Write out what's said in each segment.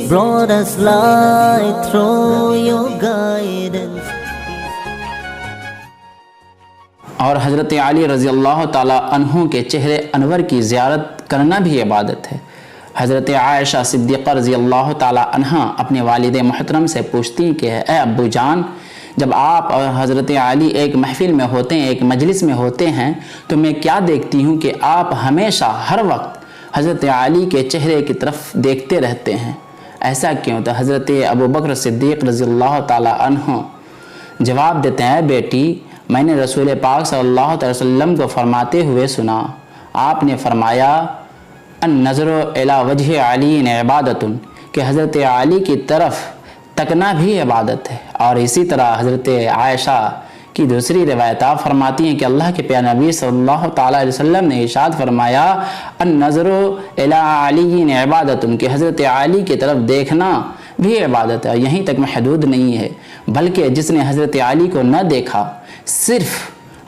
brought us light through your guidance. اور حضرت علی رضی اللہ تعالیٰ عنہ کے چہرے انور کی زیارت کرنا بھی عبادت ہے۔ حضرت عائشہ صدیقہ رضی اللہ تعالیٰ عنہ اپنے والد محترم سے پوچھتی کہ اے ابو جان، جب آپ اور حضرت علی ایک محفل میں ہوتے ہیں، ایک مجلس میں ہوتے ہیں، تو میں کیا دیکھتی ہوں کہ آپ ہمیشہ ہر وقت حضرت علی کے چہرے کی طرف دیکھتے رہتے ہیں، ایسا کیوں؟ تو حضرت ابوبکر صدیق رضی اللہ تعالیٰ عنہ جواب دیتے ہیں، بیٹی میں نے رسول پاک صلی اللہ علیہ وسلم کو فرماتے ہوئے سنا، آپ نے فرمایا النظر الی وجہ علی عبادت، کہ حضرت علی کی طرف تکنا بھی عبادت ہے۔ اور اسی طرح حضرت عائشہ کی دوسری روایت آپ فرماتی ہیں کہ اللہ کے پیارے نبی صلی اللہ تعالیٰ علیہ وسلم نے ارشاد فرمایا النظر الی علی عبادت، کہ حضرت علی کی طرف دیکھنا بھی عبادت ہے۔ یہیں تک محدود نہیں ہے، بلکہ جس نے حضرت علی کو نہ دیکھا، صرف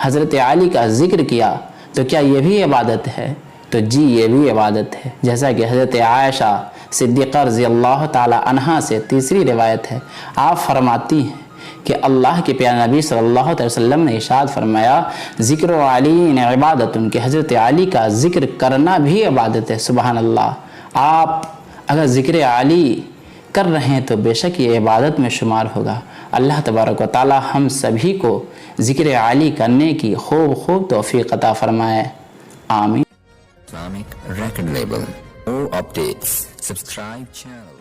حضرت علی کا ذکر کیا، تو کیا یہ بھی عبادت ہے؟ تو جی یہ بھی عبادت ہے، جیسا کہ حضرت عائشہ صدیقہ رضی اللہ تعالی عنہا سے تیسری روایت ہے، آپ فرماتی ہیں کہ اللہ کے پیارے نبی صلی اللہ علیہ وسلم نے ارشاد فرمایا ذکر علی عبادت، کہ حضرت علی کا ذکر کرنا بھی عبادت ہے۔ سبحان اللہ، آپ اگر ذکر علی کر رہے ہیں تو بے شک یہ عبادت میں شمار ہوگا۔ اللہ تبارک و تعالی ہم سبھی کو ذکر علی کرنے کی خوب توفیق عطا فرمائے، آمین۔ Islamic record label. More updates. Subscribe channel.